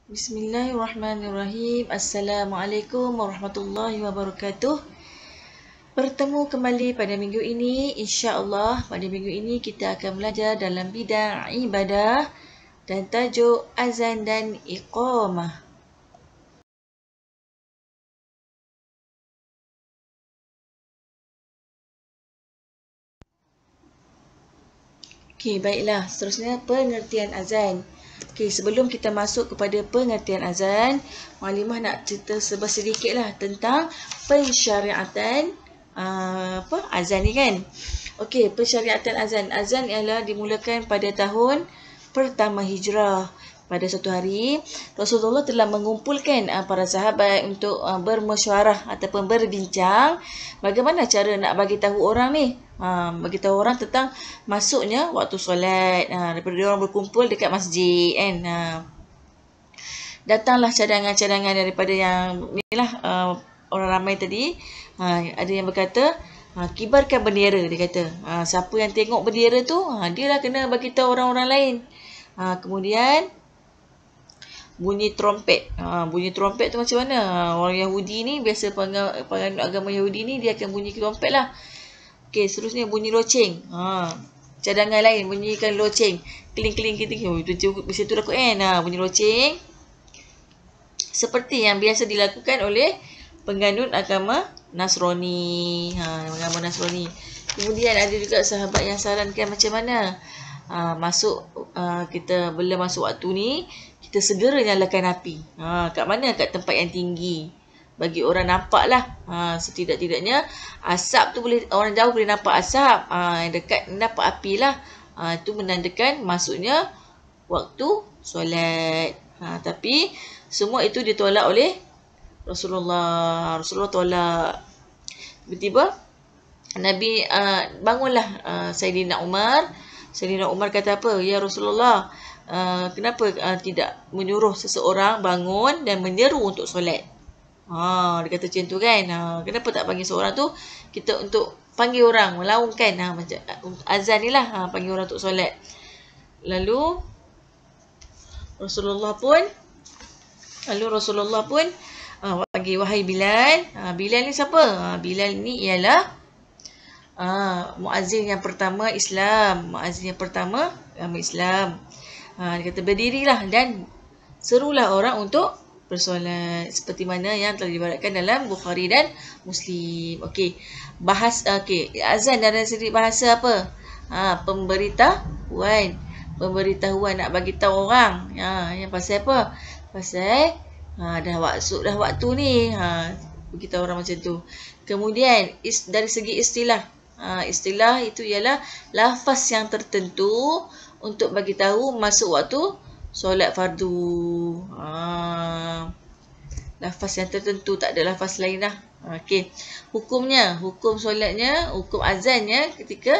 Bismillahirrahmanirrahim. Assalamualaikum warahmatullahi wabarakatuh. Bertemu kembali pada minggu ini. InsyaAllah pada minggu ini kita akan belajar dalam bidang ibadah dan tajuk azan dan iqamah. Okey, baiklah. Seterusnya pengertian azan. Okey, sebelum kita masuk kepada pengertian azan, Maklimah nak cerita sedikitlah tentang pensyariatan azan ni kan. Okey, pensyariatan azan. Azan ialah dimulakan pada tahun pertama Hijrah. Pada satu hari, Rasulullah telah mengumpulkan para sahabat untuk bermesyuarah ataupun berbincang bagaimana cara nak bagi tahu orang ni. Bagi tahu orang tentang masuknya waktu solat. Daripada orang berkumpul dekat masjid kan. Datanglah cadangan-cadangan daripada yang inilah orang ramai tadi. Ada yang berkata, kibarkan bendera, dia kata. Siapa yang tengok bendera tu, dia lah kena bagi tahu orang-orang lain. Kemudian bunyi trompet. Bunyi trompet tu macam mana? Orang Yahudi ni, biasa penganut agama Yahudi ni, dia akan bunyi trompet lah. Okey, seterusnya bunyi loceng. Cadangan lain bunyikan loceng. Keling-keling kita. Itu mesti tu takut kan. Bunyi loceng. Seperti yang biasa dilakukan oleh penganut agama Nasrani. Agama Nasrani. Kemudian ada juga sahabat yang sarankan macam mana kita bila masuk waktu ni, kita segera nyalakan api. Kat mana? Kat tempat yang tinggi. Bagi orang nampak lah. Setidak-tidaknya asap tu boleh, orang jauh boleh nampak asap. Yang dekat nampak api lah. Itu menandakan masuknya waktu solat. Tapi semua itu ditolak oleh Rasulullah. Rasulullah tolak. Tiba-tiba Nabi bangunlah Sayyidina Umar. Sayyidina Umar kata apa? Ya Rasulullah, kenapa tidak menyuruh seseorang bangun dan menyeru untuk solat? Dia kata macam tu kan. Kenapa tak panggil seorang tu, kita untuk panggil orang, melaungkan macam azan ni lah, panggil orang untuk solat. Lalu Rasulullah pun panggil, wahai Bilal. Bilal ni siapa? Bilal ni ialah muazzin yang pertama Islam. Muazzin yang pertama agama Islam. Dia kata berdirilah dan serulah orang untuk bersolat seperti mana yang telah dibaratkan dalam Bukhari dan Muslim. Okey. Azan dalam segi bahasa apa? Pemberitahuan. Pemberitahuan, nak bagi tahu orang. Yang pasal apa? Pasal dah waktu ni. Bagi tahu orang macam tu. Kemudian dari segi istilah. Istilah itu ialah lafaz yang tertentu untuk bagi tahu masuk waktu solat fardu. Lafaz yang tertentu, tak ada lafaz lain lah. Okey. Hukumnya, hukum solatnya, hukum azannya ketika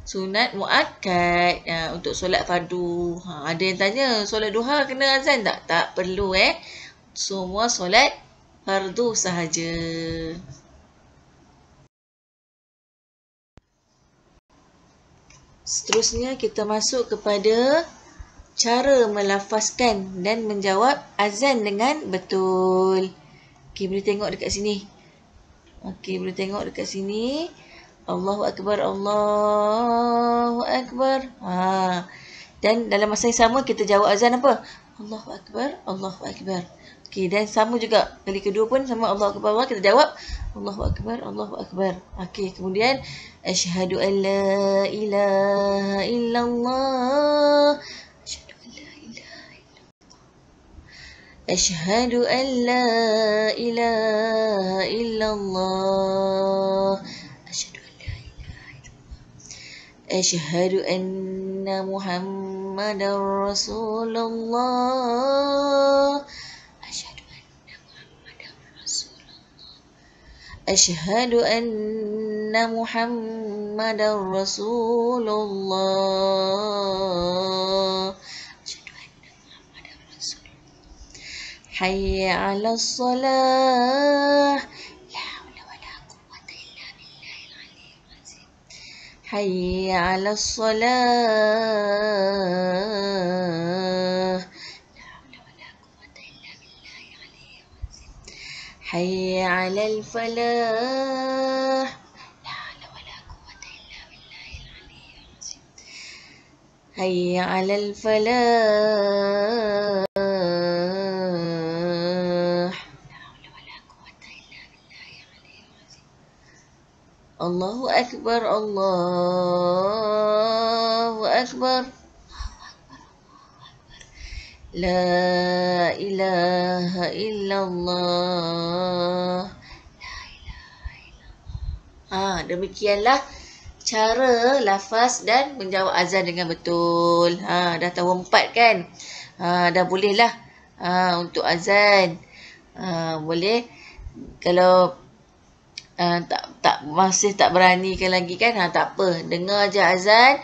sunat muakkad untuk solat fardu. Ada yang tanya, solat duha kena azan tak? Tak perlu Semua solat fardu sahaja. Seterusnya kita masuk kepada cara melafazkan dan menjawab azan dengan betul. Okey, boleh tengok dekat sini. Allahu Akbar, Allahu Akbar. Dan dalam masa yang sama kita jawab azan apa? Allahu Akbar, Allahu Akbar. Okey, dan sama juga kali kedua pun sama Allahu Akbar, Allah, kita jawab Allahu Akbar, Allahu Akbar. Okey, kemudian asyhadu an la ilaha illallah. Asyhadu an la ilaha illallah. Asyhadu anna Muhammadar Rasulullah. Asyhadu anna Muhammadar Rasulullah. Hayya 'alas salah. La haula wala quwwata illa billahil aliyyil azim. Hayya 'alas salah. La haula wala quwwata Hayya 'alal falah. La haula wala quwwata illa billahil aliyyil azim. Hayya 'alal falah. Allahu Akbar, Allahu Akbar. La ilaha illallah. Demikianlah cara lafaz dan menjawab azan dengan betul. Dah tahu 4 kan? Dah bolehlah untuk azan. Boleh kalau masih tak beranikan lagi kan, tak apa, dengar je azan,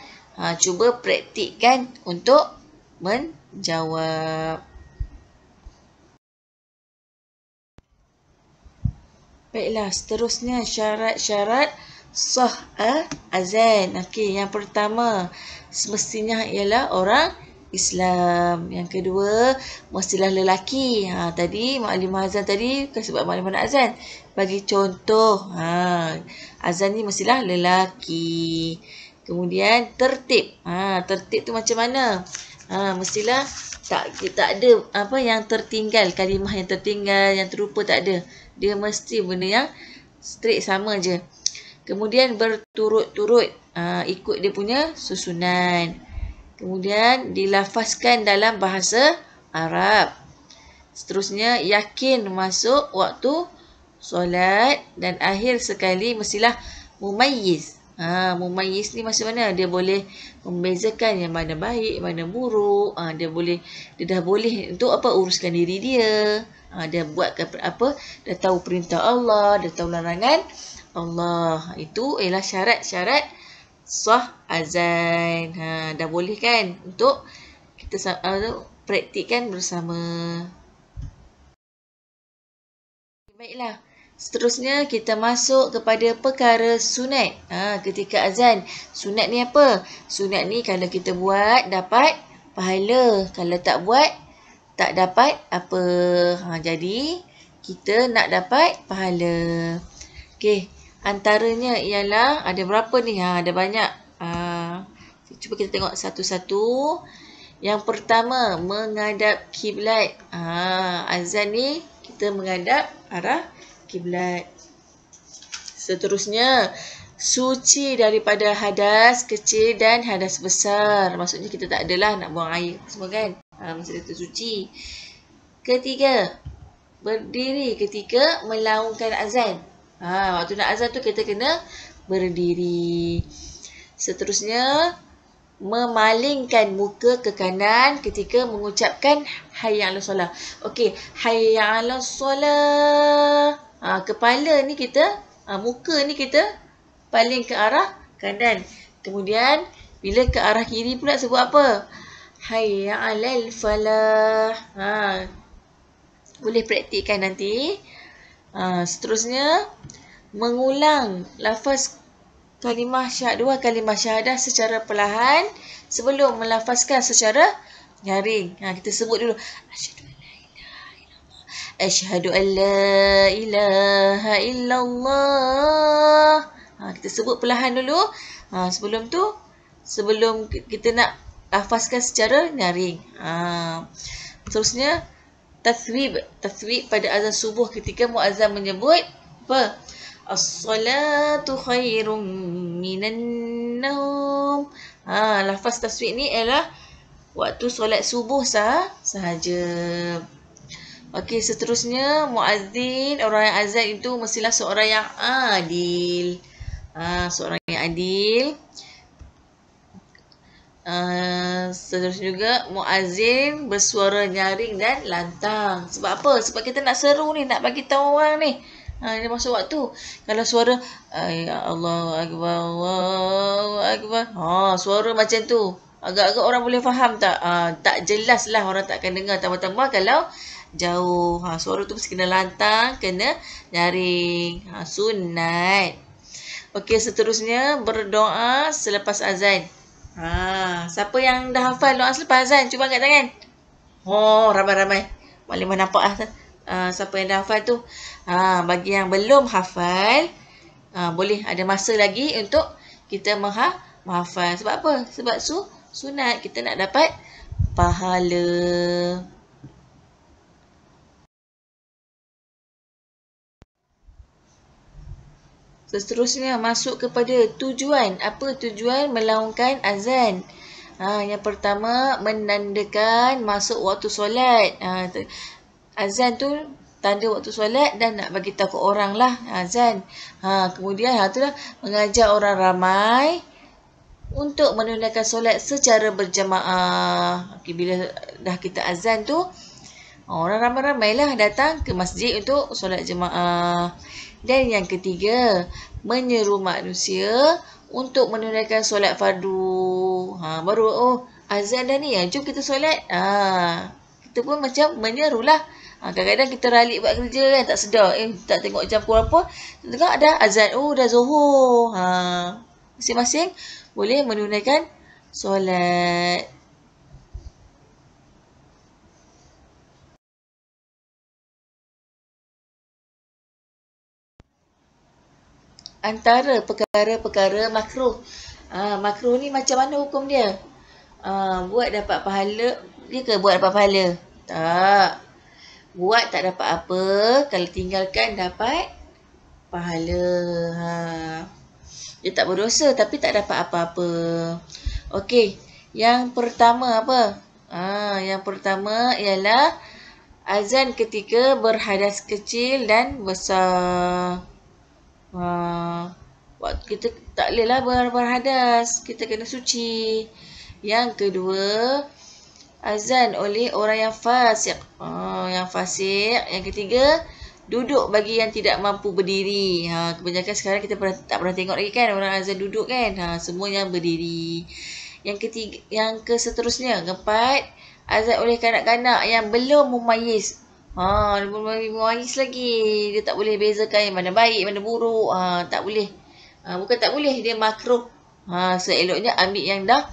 cuba praktikkan untuk menjawab. Baiklah, seterusnya syarat-syarat sah azan. Okey, yang pertama semestinya ialah orang Islam. Yang kedua, mestilah lelaki. Tadi maklimah azan tadi bukan sebab maklimah nak azan. Bagi contoh, azan ni mestilah lelaki. Kemudian tertib. Tertib tu macam mana? Mestilah tak ada apa yang tertinggal, kalimah yang tertinggal, yang terlupa tak ada. Dia mesti benda yang straight sama je. Kemudian berturut-turut, ikut dia punya susunan. Kemudian dilafazkan dalam bahasa Arab. Seterusnya, yakin masuk waktu solat dan akhir sekali mestilah mumayyiz. Mumayyiz ni macam mana? Dia boleh membezakan yang mana baik, mana buruk. Dia dah boleh untuk uruskan diri dia. Dia buat apa? Dia tahu perintah Allah, dia tahu larangan Allah. Itu ialah syarat-syarat sah azan. Dah boleh kan untuk kita praktikkan bersama. Baiklah, seterusnya kita masuk kepada perkara sunat. Ketika azan, sunat ni apa? Sunat ni kalau kita buat dapat pahala, kalau tak buat tak dapat apa. Jadi kita nak dapat pahala. Okey, antaranya ialah ada berapa ni? Ada banyak. Cuba kita tengok satu-satu. Yang pertama, menghadap kiblat. Azan ni kita menghadap arah kiblat. Seterusnya, suci daripada hadas kecil dan hadas besar. Maksudnya kita tak adalah nak buang air semua kan? Mesti kita suci. Ketiga, berdiri ketika melaungkan azan. Waktu nak azan tu kita kena berdiri. Seterusnya, memalingkan muka ke kanan ketika mengucapkan hayya 'alas solah. Okey, hayya 'alas solah. Kepala ni kita, muka ni kita paling ke arah kanan. Kemudian bila ke arah kiri pula sebut apa? Hayya 'alal falah. Boleh praktikkan nanti. Seterusnya, mengulang lafaz dua kalimah syahadah secara perlahan sebelum melafazkan secara nyaring. Kita sebut dulu. Asyhadu an la ilaha illallah. Kita sebut perlahan dulu. Sebelum kita nak lafazkan secara nyaring. Terusnya, tathwib pada azan subuh ketika muazzam menyebut apa? As-salatu khairum minan naum. Lafaz taswib ni ialah waktu solat subuh sahaja. Okey, seterusnya muazzin, orang yang azan itu mestilah seorang yang adil. Seorang yang adil. Seterusnya juga muazzin bersuara nyaring dan lantang. Sebab apa? Sebab kita nak seru ni, nak bagi tahu orang ni. Dia masuk waktu. Kalau suara Allahu Akbar, Allahu Akbar. Suara macam tu. Agak-agak orang boleh faham tak? Tak jelas lah, orang tak akan dengar. Tambah-tambah kalau jauh. Suara tu mesti kena lantang, kena nyaring. Sunat. Okey, seterusnya berdoa selepas azan. Siapa yang dah hafal doa selepas azan? Cuba angkat tangan. Ramai-ramai. Maklimah nampak lah. siapa yang dah hafal tu. Bagi yang belum hafal, boleh ada masa lagi untuk kita menghafal. Sebab apa? Sebab sunat kita nak dapat pahala. Seterusnya masuk kepada tujuan. Apa tujuan melaungkan azan? Yang pertama menandakan masuk waktu solat. Azan tu tanda waktu solat dan nak bagi tahu ke orang lah azan. Kemudian itulah mengajar orang ramai untuk menunaikan solat secara berjamaah. Bila dah kita azan tu, orang ramai-ramailah datang ke masjid untuk solat jemaah. Dan yang ketiga, menyeru manusia untuk menunaikan solat fardu. Baru azan dah ni, jom kita solat. Kita pun macam menyerulah. Kadang-kadang kita ralik buat kerja kan, tak sedar. Tak tengok jam pukul berapa. Tengok ada azan. Dah Zuhur. Masing-masing boleh menunaikan solat. Antara perkara-perkara makruh. Makruh ni macam mana hukum dia? Buat dapat pahala. Dia ke buat dapat pahala? Tak. Buat tak dapat apa. Kalau tinggalkan dapat pahala. Dia tak berdosa tapi tak dapat apa-apa. Okey. Yang pertama apa? Yang pertama ialah azan ketika berhadas kecil dan besar. Waktu kita tak bolehlah berhadas. Kita kena suci. Yang kedua, azan oleh orang yang fasik. Yang fasik. Yang ketiga, duduk bagi yang tidak mampu berdiri. Kebanyakan sekarang kita tak pernah tengok lagi kan orang azan duduk kan. Semua yang berdiri. Yang seterusnya, keempat, azan oleh kanak-kanak yang belum memayis. Belum memayis lagi. Dia tak boleh bezakan yang mana baik, mana buruk. Tak boleh. Bukan tak boleh, dia makruh. Seeloknya ambil yang dah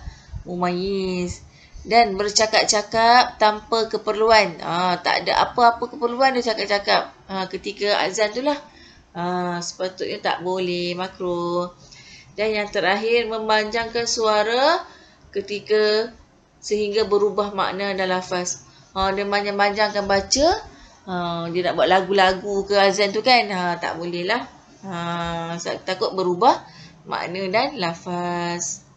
memayis. Dan bercakap-cakap tanpa keperluan. Tak ada apa-apa keperluan dia cakap-cakap. Ketika azan tu lah. Sepatutnya tak boleh, makruh. Dan yang terakhir, memanjangkan suara ketika sehingga berubah makna dan lafaz. Dia manjang-manjangkan baca. Dia nak buat lagu-lagu ke azan tu kan. Tak boleh lah. Takut berubah makna dan lafaz.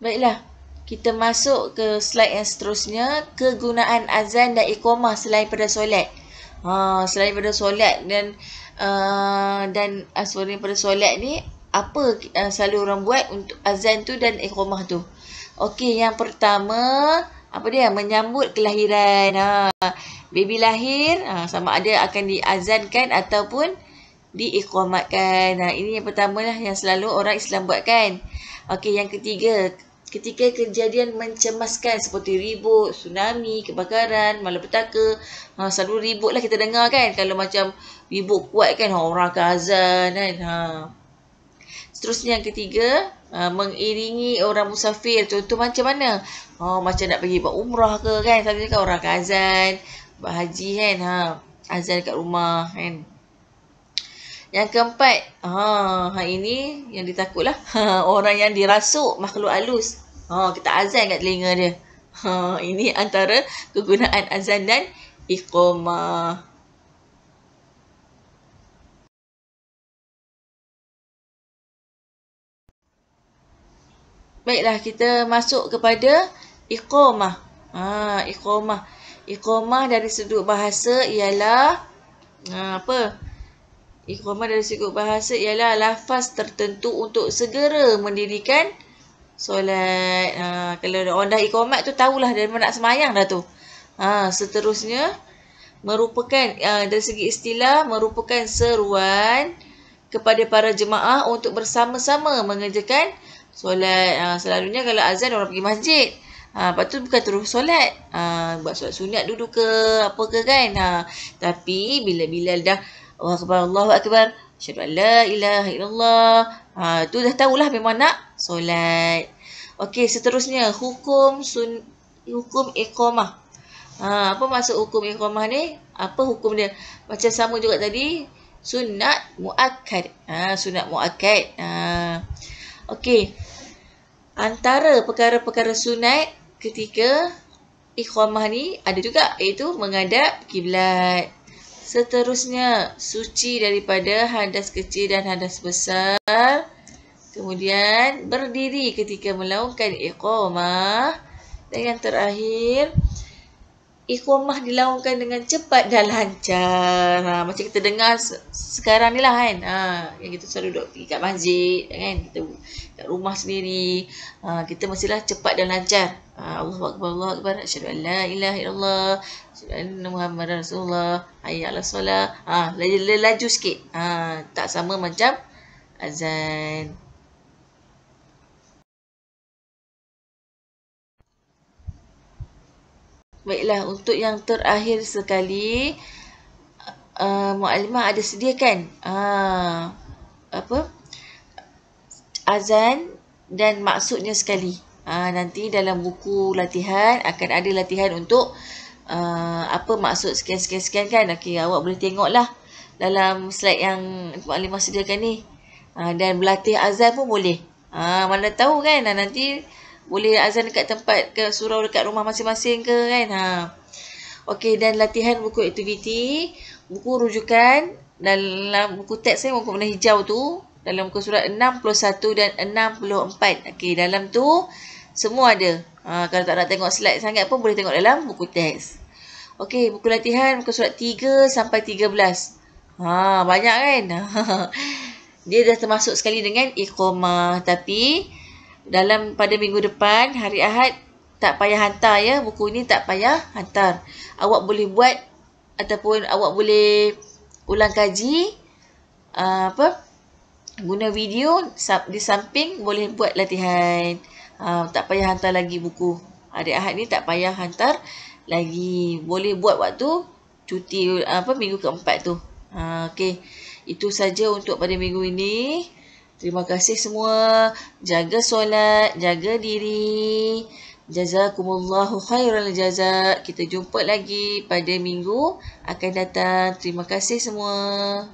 Baiklah. Kita masuk ke slide yang seterusnya. Kegunaan azan dan iqamah selain pada solat. Selain pada solat dan selain pada solat ni, apa selalu orang buat untuk azan tu dan iqamah tu? Okey, yang pertama, apa dia? Menyambut kelahiran. Baby lahir, sama ada akan diazankan ataupun diiqamatkan. Ini yang pertama lah yang selalu orang Islam buat kan. Okey, yang ketiga, ketika kejadian mencemaskan seperti ribut, tsunami, kebakaran, malapetaka, selalu ribut lah kita dengar kan. Kalau macam ribut kuat kan, orang akan azan kan. Seterusnya yang ketiga, mengiringi orang musafir. Contoh macam mana? Macam nak pergi buat umrah ke kan. Selalunya kan orang akan azan, buat haji kan. Azan kat rumah kan. Yang keempat, ini yang ditakutlah. Orang yang dirasuk makhluk halus. Kita azan kat telinga dia. Ini antara kegunaan azan dan iqamah. Baiklah, kita masuk kepada iqamah. Iqamah. Iqamah dari sudut bahasa ialah apa? Iqamah dari sudut bahasa ialah lafaz tertentu untuk segera mendirikan solat. Kalau orang dah iqamat tu tahulah dari mana nak semayang dah tu. Seterusnya merupakan dari segi istilah merupakan seruan kepada para jemaah untuk bersama-sama mengerjakan solat. Selalunya kalau azan orang pergi masjid. Lepas tu bukan terus solat. Buat solat sunat duduk ke apa ke kan. Tapi bila dah Allahu Akbar, asyhadu an la ilaha illallah. Tu dah tahulah memang nak solat. Okey, seterusnya hukum iqamah. Apa maksud hukum iqamah ni? Apa hukum dia? Macam sama juga tadi, sunat muakkad. Sunat muakkad. Okey. Antara perkara-perkara sunat ketika iqamah ni ada juga, iaitu menghadap kiblat. Seterusnya, suci daripada hadas kecil dan hadas besar. Kemudian, berdiri ketika melakukan iqamah. Dan yang terakhir, iqamah dilakukan dengan cepat dan lancar. Macam kita dengar sekarang ni lah kan. Yang kita selalu duduk pergi kat masjid kan. Kita kat rumah sendiri. Kita mestilah cepat dan lancar. Allahu Akbar, Allahu Akbar. Asyhadu an la ilaha illallah. Asyhadu anna Muhammadar Rasulullah. Hayya 'alas solah. Laju sikit. Tak sama macam azan. Baiklah, untuk yang terakhir sekali, Mu'allimah ada sediakan azan dan maksudnya sekali. Nanti dalam buku latihan akan ada latihan untuk apa maksud sekian-sekian kan. Okey, awak boleh tengoklah dalam slide yang Mu'allimah sediakan ni. Dan berlatih azan pun boleh. Mana tahu kan, nanti boleh azan dekat tempat, ke surau dekat rumah masing-masing ke kan. Okey, dan latihan buku aktiviti, buku rujukan dalam buku teks saya, buku warna hijau tu, dalam muka surat 61 dan 64. Okey, dalam tu semua ada. Kalau tak nak tengok slide sangat pun boleh tengok dalam buku teks. Okey, buku latihan muka surat 3 sampai 13. Banyak kan? Dia dah termasuk sekali dengan iqamah, tapi pada minggu depan, hari Ahad, tak payah hantar ya. Buku ni tak payah hantar. Awak boleh buat ataupun awak boleh ulang kaji. Guna video di samping boleh buat latihan. Tak payah hantar lagi buku. Hari Ahad ni tak payah hantar lagi. Boleh buat waktu cuti minggu keempat tu. Okey. Itu saja untuk pada minggu ini. Terima kasih semua. Jaga solat, jaga diri. Jazakumullahu khairal jazak. Kita jumpa lagi pada minggu akan datang. Terima kasih semua.